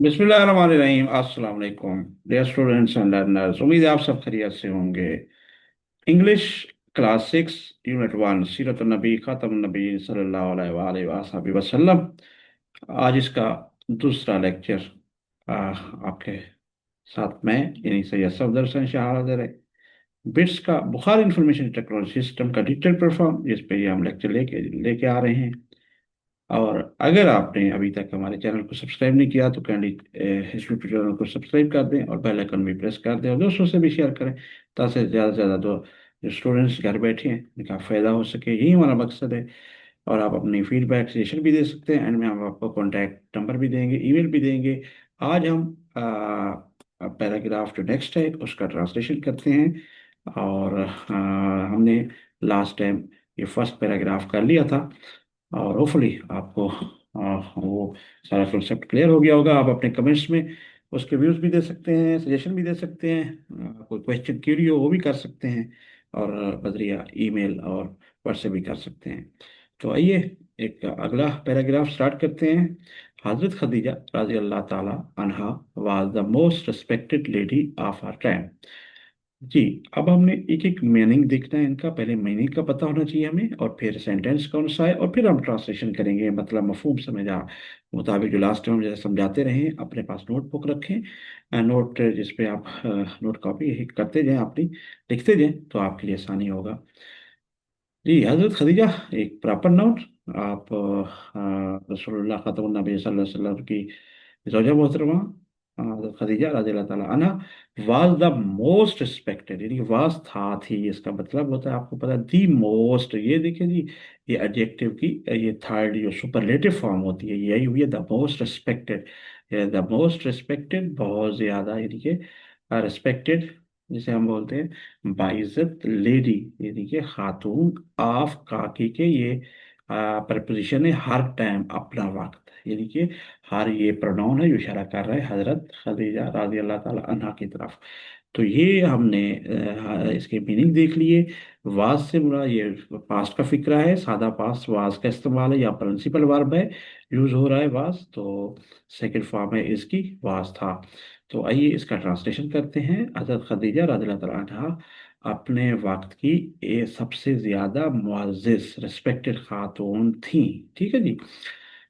बिस्मिल्लाहिर्रहमानिर्रहीम। अस्सलाम वालेकुम डियर स्टूडेंट्स एंड लर्नर्स। उम्मीद है आप सब खैरियत से होंगे। इंग्लिश क्लास 6 यूनिट 1 सीरत नबी ख़ातम नबी सल्लल्लाहु अलैहि वसल्लम। आज इसका दूसरा लेक्चर आपके साथ में यानी सैयद सफदर हसन शाह हाजिर है। बिट्स का बुखारी इंफॉर्मेशन टेक्नोलॉजी सिस्टम का डिजिटल प्लेटफॉर्म, जिस पे ये हम लेक्चर लेके लेके आ रहे हैं। और अगर आपने अभी तक हमारे चैनल को सब्सक्राइब नहीं किया तो कैंडी इस यूट्यूब चैनल को सब्सक्राइब कर दें और बेल आइकन भी प्रेस कर दें और दोस्तों से भी शेयर करें, ताकि ज़्यादा से ज़्यादा जो स्टूडेंट्स घर बैठे हैं उनका फ़ायदा हो सके। यही हमारा मकसद है। और आप अपनी फीडबैक सजेशन भी दे सकते हैं। एंड में हम आपको कॉन्टैक्ट नंबर भी देंगे, ईमेल भी देंगे। आज हम पैराग्राफ जो नेक्स्ट है उसका ट्रांसलेशन करते हैं। और हमने लास्ट टाइम ये फर्स्ट पैराग्राफ कर लिया था और होपफुली आपको वो सारा कॉन्सेप्ट क्लियर हो गया होगा। आप अपने कमेंट्स में उसके व्यूज़ भी दे सकते हैं, सजेशन भी दे सकते हैं। कोई क्वेश्चन क्यूरी हो वो भी कर सकते हैं। और बजरिया ईमेल और व्हाट्सएप भी कर सकते हैं। तो आइए एक अगला पैराग्राफ स्टार्ट करते हैं। हजरत खदीजा रजी अल्लाह ताला अनहा was the most respected lady of our time. जी, अब हमने एक एक मीनिंग देखना है इनका। पहले मीनिंग का पता होना चाहिए हमें, और फिर सेंटेंस कौन सा है, और फिर हम ट्रांसलेशन करेंगे। मतलब मफहूम समझा मुताबिक जो लास्ट टाइम हम जैसे समझाते रहे, अपने पास नोटबुक रखें। नोट जिस पे आप नोट कॉपी करते जाएं, अपनी लिखते जाएं, तो आपके लिए आसानी होगा। जी, हजरत खदीजा एक प्रॉपर नाउन। आप रसूलुल्लाह खातमुन नबी सल्लल्लाहु अलैहि वसल्लम की ज़ौजा मोहतरमा हजरत खदीजा रज़ी अल्लाह ताला अन्हा वाज द मोस्ट रिस्पेक्टेड, यानी वाज था थी, इसका मतलब होता है आपको पता है दी मोस्ट। ये देखिए जी, ये एडजेक्टिव की ये थर्ड जो सुपरलेटिव फॉर्म होती है यही हुई है the most respected. The most respected बहुत ज़्यादा, यानी कि रिस्पेक्टेड जिसे हम बोलते हैं बाइज्जत लेडी, यानी कि खातून ऑफ काकी के ये प्रपोजिशन है हर टाइम अपना वक्त, यानी कि हर ये प्रोनाउन है जो इशारा कर रहा है हजरत खदीजा रजी अल्लाह ताला अन्हा की तरफ। तो ये हमने इसके मीनिंग देख लिए। वाज से मुरा ये पास्ट का फिक्रा है, सादा पास्ट वाज का इस्तेमाल है, या प्रिंसिपल वर्ब है, यूज हो रहा है वाज। तो सेकंड फॉर्म है इसकी वाज था। तो आइए इसका ट्रांसलेशन करते हैं। हजरत खदीजा रज़ी अल्लाह तआला अन्हा अपने वक्त की ये सबसे ज्यादा मुअज़्ज़ज़ रिस्पेक्टेड खातून थी। ठीक है जी।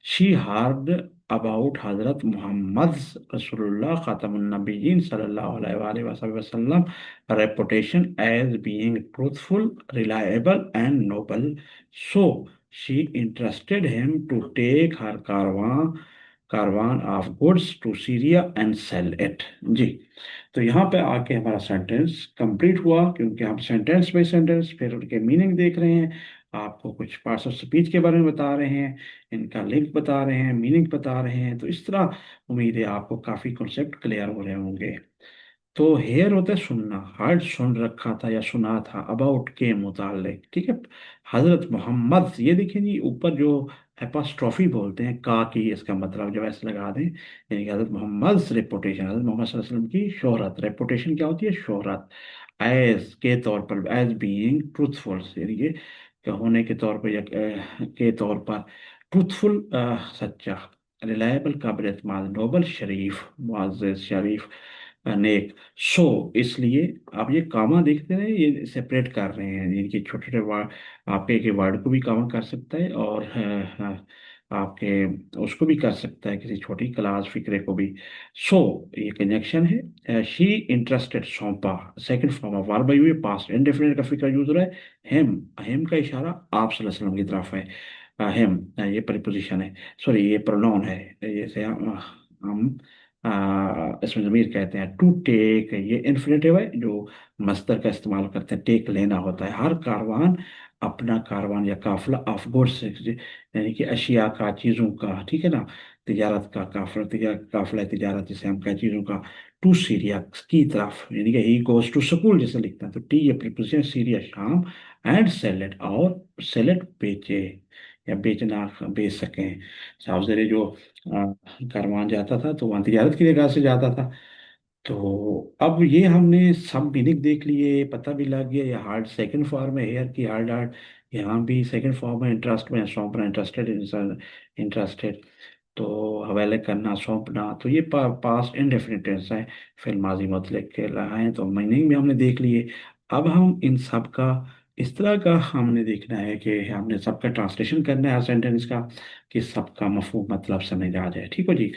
She hard about Hazrat Muhammad रसूलुल्लाह खातमुन नबीयीन सल्लल्लाहु अलैहि वसल्लम reputation as being truthful, reliable and noble. So she entrusted him to take her caravan of goods to Syria and sell it। जी, तो यहाँ पे आके हमारा सेंटेंस कंप्लीट हुआ, क्योंकि हम सेंटेंस बाई सेंटेंस फिर उनके मीनिंग देख रहे हैं। आपको कुछ पार्ट्स ऑफ स्पीच के बारे में बता रहे हैं, इनका लिंक बता रहे हैं, मीनिंग बता रहे हैं। तो इस तरह उम्मीद है आपको काफ़ी कॉन्सेप्ट क्लियर हो रहे होंगे। तो हेयर होता है सुनना, हर्ड सुन रखा था या सुना था, अबाउट के मुतालिक। ठीक है। हजरत मोहम्मद, ये देखिए जी ऊपर जो एपॉस्ट्रॉफी बोलते हैं का की, इसका मतलब जब ऐसे लगा दें, यानी कि हजरत मोहम्मद रेपुटेशन, हजरत मोहम्मद सल्लल्लाहु अलैहि वसल्लम की शोहरत। रेपुटेशन क्या होती है? शोहरत। एज के तौर पर, एज बीइंग ट्रूथफुल, यानी कि होने के तौर पर या के तौर पर ट्रूथफुल, सच्चा, रिलायबल, काबिल एतमाद, नोबल, शरीफ, मुअज़्ज़ज़, शरीफ, नेक। सो इसलिए आप ये कामा देखते हैं, ये सेपरेट कर रहे हैं, इनके छोटे छोटे वर्ड। आपके एक वर्ड को भी कामा कर सकता है, और आपके उसको भी कर सकता है, किसी छोटी क्लास फिक्रे को भी। सो ये कंजक्शन है। शी इंटरेस्टेड, सौंपा, सेकंड फॉर्म ऑफ वर्ब हुई, पास्ट इंडेफिनिट का फिक्र यूज हो रहा है। हिम का इशारा आप सल्लल्लाहु अलैहि वसल्लम की तरफ है। हिम ये प्रीपोजिशन है, सॉरी ये प्रोनाउन है। जैसे हम इसमें ज़मीर कहते हैं। टू टेक ये इन्फिनेटिव है जो मस्तर का इस्तेमाल करते हैं, टेक लेना होता है। हर कारवान अपना कारवान या काफिला ऑफ गुड्स, यानी कि अशिया का, चीज़ों का, ठीक है ना। तिजारत का काफिला, काफिला तिजारत जिसे हम कहें चीज़ों का। टू सीरिया की तरफ, यानी कि ही गोज टू स्कूल जैसे लिखते हैं, तो टी ये प्रीपोजिशन, सीरिया शाम, एंड सेलेट और सेलेट बेचे या बेचना, बेच सकें। साहब जरे जो कारवान जाता था तो वहाँ तिजारत की जगह से जाता था। तो अब ये हमने सब मीनिंग देख लिए, पता भी लग गया। ये हार्ड सेकंड फॉर्म है, हेयर की हार्ड हार्ड। यहाँ भी सेकंड फॉर्म है, इंटरेस्ट में सौंपना, इंटरेस्टेड, इंटरेस्टेड। तो हवाले करना, सौंपना, तो ये पास्ट इंडेफिनिट टेंस है। फिर माजी मुतलक के लगाए तो मीनिंग भी हमने देख लिए। अब हम इन सब का इस तरह का हमने देखना है कि हमने सबका ट्रांसलेशन करना है हर सेंटेंस का, कि सबका मफहूम मतलब समझ आ जाए। ठीक हो जी।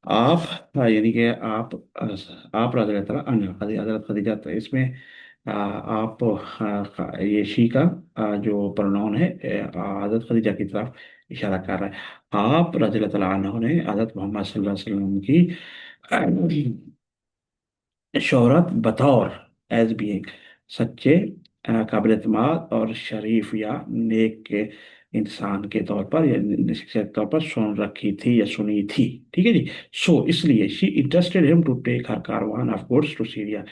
आप यानी कि आप रज़ी अल्लाह तआला अन्हा हज़रत खदीजा, तो इसमें आप ये शी का जो प्रोनाउन है हज़रत खदीजा की तरफ इशारा कर रहा है। आप रज़ी अल्लाह तआला अन्हा ने हज़रत मोहम्मद सल्लल्लाहु अलैहि वसल्लम की शोहरत बतौर एज बीइंग सच्चे, काबिल एतमाद और शरीफ या नेक के इंसान के तौर पर या शख्सियत के तौर पर सुन रखी थी या सुनी थी। ठीक है जी। सो इसलिए she interested him to take her caravan of goods to Syria.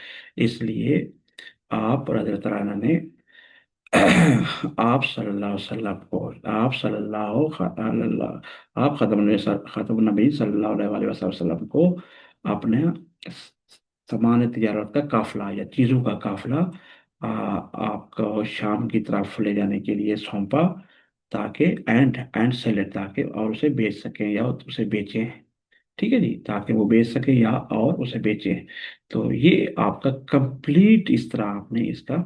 इसलिए आप रज़ी अल्लाह ने आप सल्लल्लाहु अलैहि वसल्लम को, आप सल्लल्लाहु आप खत्म नबी सल्लल्लाहु अलैहि वसल्लम को अपने सामान तिजारत का काफिला या चीज़ों का काफिला आपको शाम की तरफ ले जाने के लिए सौंपा, ताकि एंड सेल इट, ताकि और उसे बेच सकें या उसे बेचें। ठीक है जी, ताकि वो बेच सके या और उसे बेचे। तो ये आपका कंप्लीट इस तरह आपने इसका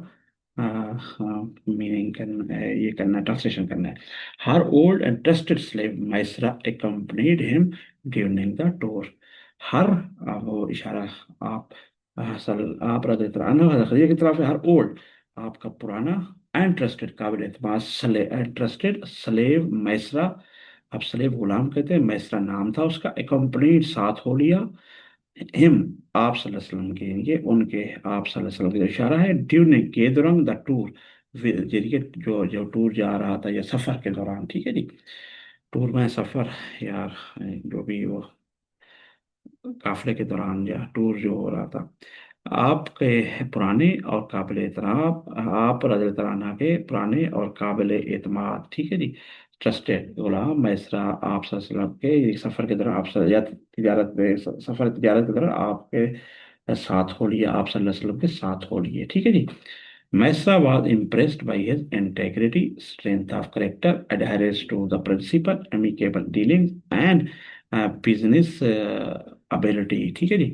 मीनिंग करना है, ये करना है, ट्रांसलेशन करना है। Her old and trusted slave Maysara accompanied him during the tour. हर वो इशारा आप आप रज़ी अल्लाह अन्हु खदीजा की तरफ है। हर ओल्ड आपका पुराना एंड ट्रस्टेड काबिल एतमाद ट्रस्टेड स्लेव मैसरा, अब स्लेव गुलाम कहते हैं, मैसरा नाम था उसका, एकम्पनीड साथ हो लिया, हिम आप सल्लल्लाहु अलैहि वसल्लम के, ये उनके आप सल्लल्लाहु अलैहि वसल्लम का इशारा है, ड्यूरिंग के दौरान द टूर, यानी कि जो जो टूर जा रहा था या सफर के दौरान। ठीक है जी। टूर में सफर, यार जो भी वो काफले के दौरान या टूर जो हो रहा था। आपके पुराने और काबिल एतराब, आप रज़ी अल्लाह अन्हा के पुराने और काबिल एतमाद, ठीक है जी, ट्रस्टेड गुलाम मैसरा आप सल्लल्लाहु अलैहि वसल्लम के एक सफ़र के दौरान, आप या तिजारत में सफ़र तिजारत के दौरान आपके साथ हो लिए, आप सल्लल्लाहु अलैहि वसल्लम के साथ हो लिए। ठीक है जी। मैसरा was impressed by his integrity, strength of character, adherence to the principle, amicable dealings and business ability। ठीक है जी।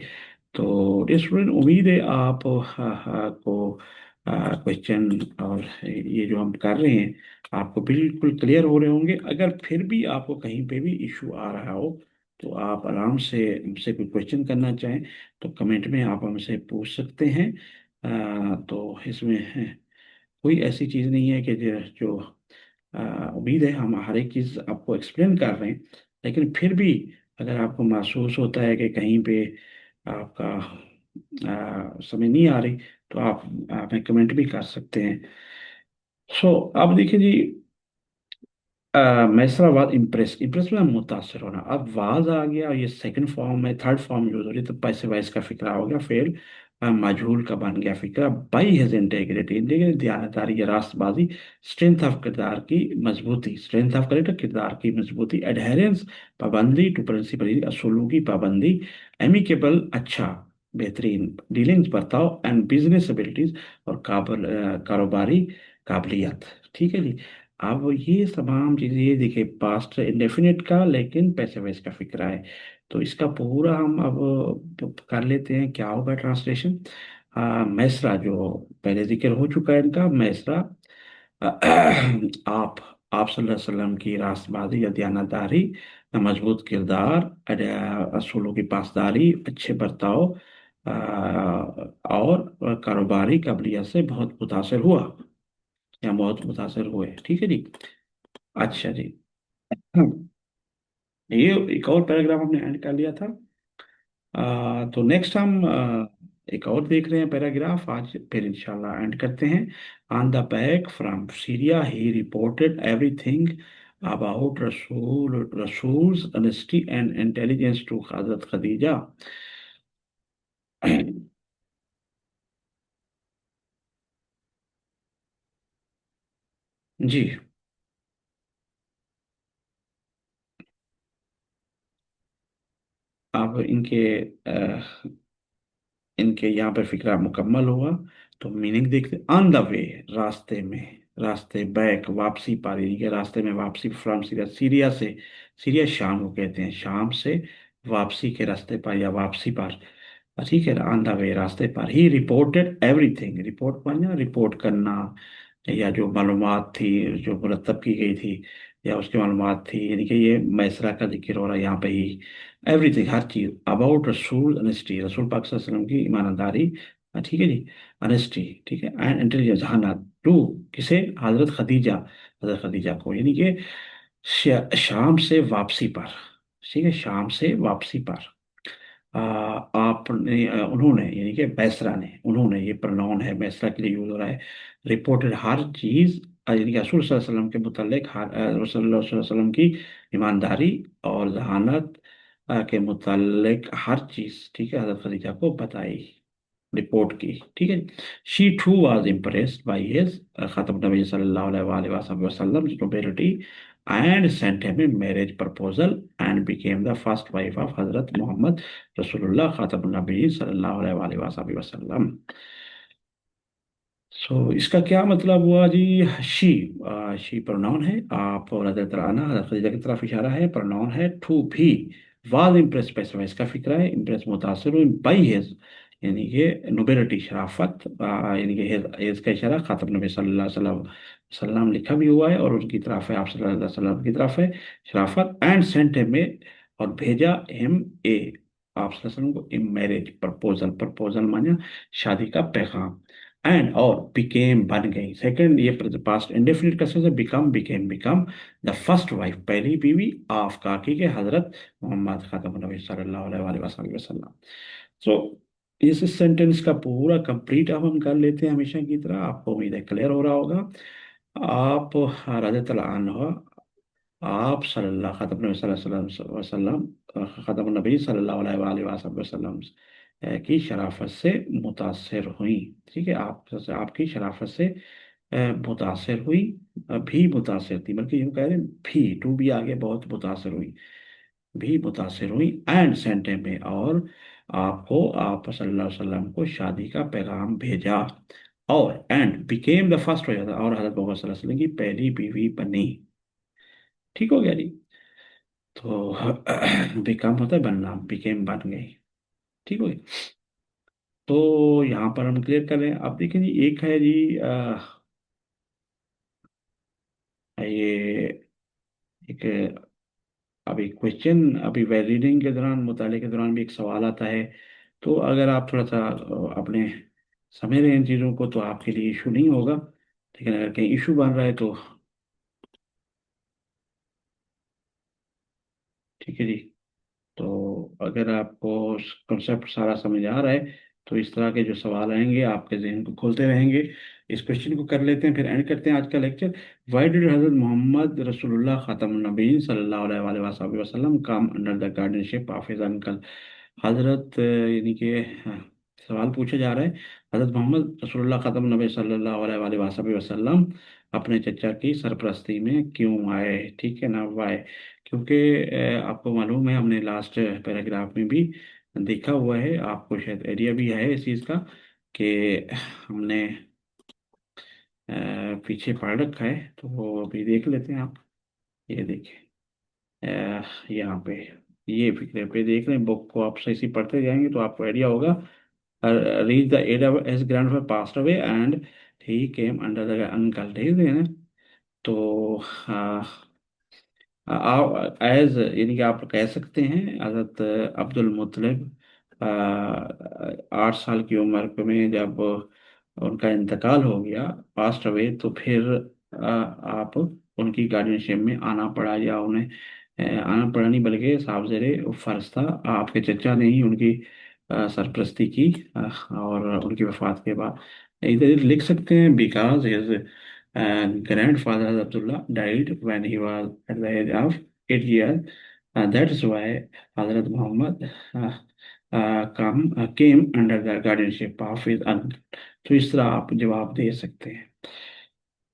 तो स्टूडेंट उम्मीद है आप को क्वेश्चन और ये जो हम कर रहे हैं आपको बिल्कुल क्लियर हो रहे होंगे। अगर फिर भी आपको कहीं पे भी इशू आ रहा हो तो आप आराम से हमसे कोई क्वेश्चन करना चाहें तो कमेंट में आप हमसे पूछ सकते हैं। तो इसमें कोई ऐसी चीज़ नहीं है कि जो उम्मीद है हम हर एक चीज़ आपको एक्सप्लेन कर रहे हैं, लेकिन फिर भी अगर आपको महसूस होता है कि कहीं पे आपका समझ नहीं आ रही तो आप हमें कमेंट भी कर सकते हैं। सो अब देखिए जी, मैसरा वाज इम्प्रेस, इम्प्रेस में मुतासर होना, अब वाज आ गया और ये सेकंड फॉर्म में थर्ड फॉर्म यूज हो रही, तो पैसे वाइस का फिक्रा हो गया, फिर मजहूल का बन गया फिक्रा। बाई हिज इंटेग्रिटी, इंटीग्रिटी दयानतदारी या रास्तबाजी, स्ट्रेंथ ऑफ किरदार की मजबूती, स्ट्रेंथ ऑफ करेक्टर किरदार की मजबूती, एडहेरेंस पाबंदी टू प्रिंसिपल असूलों की पाबंदी, एमिकेबल अच्छा बेहतरीन, डीलिंग्स बर्ताव, एंड बिजनेस एबिलिटीज और कारोबारी काबिलियत। ठीक है जी। अब ये तमाम चीज़ें, ये देखिए पास्ट इंडेफिनिट का लेकिन पैसे वैस का फिक्रा है। तो इसका पूरा हम अब कर लेते हैं, क्या होगा ट्रांसलेशन। मैसरा जो पहले जिक्र हो चुका है इनका, मैसरा आप आप सल्लल्लाहु अलैहि वसल्लम की रास्तबाजी या दयानतदारी, मजबूत किरदार, असूलों की पासदारी, अच्छे बर्ताव और कारोबारी काबिलियत से बहुत मुतासर हुआ या बहुत मुतासर हुए। ठीक है जी। अच्छा जी। हम्म, ये एक और पैराग्राफ हमने ऐड कर लिया था। तो नेक्स्ट हम एक और देख रहे हैं पैराग्राफ आज, फिर इंशाल्लाह एंड करते हैं। On the back from Syria he reported everything about रसूल्स ऑनेस्टी एंड इंटेलिजेंस टू हजरत खदीजा। जी। अब इनके यहाँ पर फिक्रा मुकम्मल हुआ। तो मीनिंग देखते, ऑन द वे, रास्ते में, रास्ते बैक वापसी पर, यानी कि रास्ते में वापसी फ्रॉम सीरिया, सीरिया से, सीरिया शाम को कहते हैं, शाम से वापसी के रास्ते पर या वापसी पर, ठीक है, ऑन द वे रास्ते पर ही रिपोर्टेड एवरीथिंग, रिपोर्ट माना रिपोर्ट करना, या जो मालूमात थी जो मुरतब की गई थी या उसकी मालूमात थी, यानी कि ये मैसरा का जिक्र हो रहा है यहाँ पे ही, एवरीथिंग हर चीज़ अबाउट रसूल अनेस्टी, रसूल पाक सल्लल्लाहु अलैहि वसल्लम की ईमानदारी, ठीक है जी, अनेस्टी, ठीक है, एंड इंटेलिजेंस, जहानत, टू किसे, हजरत खदीजा, हजरत खदीजा को, यानी कि शाम से वापसी पर, ठीक है, शाम से वापसी पर आपने उन्होंने, यानी कि बैसरा ने, उन्होंने, ये प्रोनाउन है बैसरा के लिए यूज हो रहा है, रिपोर्टेड हर चीज, यानी कि रसूल सल्लल्लाहु अलैहि वसल्लम के मुतल्लिक रसूल सल्लल्लाहु अलैहि वसल्लम की ईमानदारी और जहानत के मुतल्लिक हर चीज, ठीक है, हजरत खदीजा को बताई, रिपोर्ट की, ठीक है। She too was impressed by his खतब नबी सल्लल्लाहु अलैहि वसल्लम nobility and sent him a marriage proposal and became the first wife of हजरत मोहम्मद रसूलुल्लाह खतब नबी सल्लल्लाहु अलैहि वसल्लम। सो इसका क्या मतलब हुआ जी, शी, शी प्रोनाउन है, आप नजर तराना खदीजा की तरफ इशारा है, प्रोनाउन है, टू भी, वाज इम्प्रेस पैसिव इसका फिक्रा है, इम्प्रेस मुतासिर हुई बाई हिज, यानी कि नोबेलिटी शराफत, यानी कि हिज का इशारा खातम नबी सल्लल्लाहु अलैहि वसल्लम लिखा भी हुआ है और उनकी तरफ है, आप सल्लल्लाहु अलैहि वसल्लम की तरफ है शराफत, एंड सेंट हिम ए, और भेजा हिम ए, आप सल्लल्लाहु अलैहि वसल्लम को, इन मैरिज प्रपोजल, प्रपोजल माना शादी का पैगाम, एंड और बिकेम बन गई, सेकंड ये पास्ट इंडेफिनिट का sense, become became, become the first wife, पहली बीवी ऑफ काकी के हजरत मोहम्मद खातम नबी सल्लल्लाहु अलैहि वसल्लम। सो इस सेंटेंस का पूरा कंप्लीट अब हम कर लेते हैं हमेशा की तरह, आपको उम्मीद है क्लियर हो रहा होगा। आप रज़ी अल्लाह अन्हा, आप सल्लल्लाहु खतम नबी सल्लल्लाहु अलैहि वसल्लम, खतम नबी सल्लल्लाहु अलैहि वसल्लम की शराफत से मुतासर हुई, ठीक है, आप आपकी शराफत से मुतासर हुई, भी मुतासर थी, बल्कि यूं कह रहे हैं भी, टू भी आगे, बहुत मुतासर हुई, भी मुतासर हुई, एंड सेंटे में, और आपको, आप सल्लल्लाहु अलैहि वसल्लम को शादी का पैगाम भेजा, और एंड बिकेम द फर्स्ट, और हजरत मोहम्मद सल्लल्लाहु अलैहि वसल्लम की पहली बीवी बनी, ठीक हो गया जी। तो बिकम होता है बनना, बिकेम बन गई, ठीक हो गया। तो यहाँ पर हम क्लियर कर रहे हैं, अब देखें जी, एक है जी ये एक, अभी क्वेश्चन, अभी रीडिंग के दौरान, मुताले के दौरान भी एक सवाल आता है, तो अगर आप थोड़ा सा अपने समझ रहे हैं इन चीज़ों को तो आपके लिए इशू नहीं होगा, लेकिन अगर कहीं इशू बन रहा है तो, ठीक है जी। तो अगर आपको कॉन्सेप्ट सारा समझ आ रहा है तो इस तरह के जो सवाल आएंगे आपके जहन को खोलते रहेंगे। इस क्वेश्चन को कर लेते हैं, फिर एंड करते हैं आज का lecture. Why did Hazrat Muhammad रसूलुल्लाह खातम नबीन सल्लल्लाहु अलैहि वसल्लम come under the guardianship of his uncle, हजरत यानी कि सवाल पूछा जा रहा है, हजरत मोहम्मद रसूलुल्लाह खातम नबी सल्लल्लाहु अलैहि वसल्लम अपने चचा की सरपरस्ती में क्यों आए, ठीक है ना, वाई, क्योंकि आपको मालूम है, हमने लास्ट पैराग्राफ में भी देखा हुआ है, आपको शायद आइडिया भी है इस चीज़ का, कि हमने पीछे पढ़ रखा है, तो वो अभी देख लेते हैं आप। ये देखिए, यहाँ पे ये फिक्रे पे देख रहे हैं, बुक को आप सही से पढ़ते जाएंगे तो आपको आइडिया होगा। Reach the age of his grandfather passed away and he came under the uncle, ठीक है ना। तो एज, यानी कि आप कह सकते हैं हजरत अब्दुल मुत्तलिब 8 साल की उम्र में जब उनका इंतकाल हो गया, पास्ट अवे, तो फिर आप उनकी गार्डियनशिप में आना पड़ा, या उन्हें आना पड़ा नहीं, बल्कि साहबज़ेरे फर्ज था, आपके चचा ने ही उनकी सरपरस्ती की, और उनकी वफात के बाद इधर लिख सकते हैं, because his grandfather Abdullah died when he was at the age of 8 years. That's why Hazrat Muhammad came under the guardianship of his uncle. तो इस तरह आप जवाब दे सकते हैं।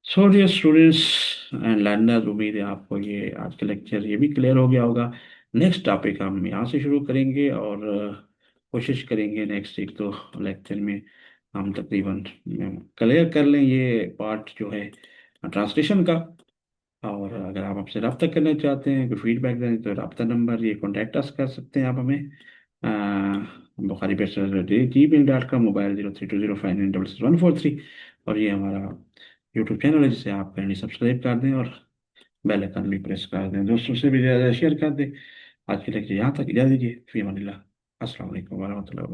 So dear students and learners, उम्मीद है आपको ये आज का लेक्चर ये भी क्लियर हो गया होगा। नेक्स्ट टॉपिक हम यहाँ से शुरू करेंगे, और कोशिश करेंगे नेक्स्ट एक दो लेक्चर में हम तकरीबन क्लियर कर लें ये पार्ट जो है ट्रांसलेशन का। और अगर आप हमसे रब्ता करना चाहते हैं, कोई फीडबैक दें, तो रब्ता नंबर, ये कॉन्टैक्ट अस कर सकते हैं आप हमें। बुखारी पेट gmail.com, मोबाइल 032059664143। और ये हमारा यूट्यूब चैनल है, जिसे आप पहले सब्सक्राइब कर दें और बेल आइकन भी प्रेस कर दें, दोस्तों से भी ज़्यादा शेयर कर दें। आज के लिए यहाँ तक इजाज़त दीजिए, फ़ी अमानिल्लाह। अस्सलाम वालेकुम वरहमतुल्लाहि वबरकातुहू।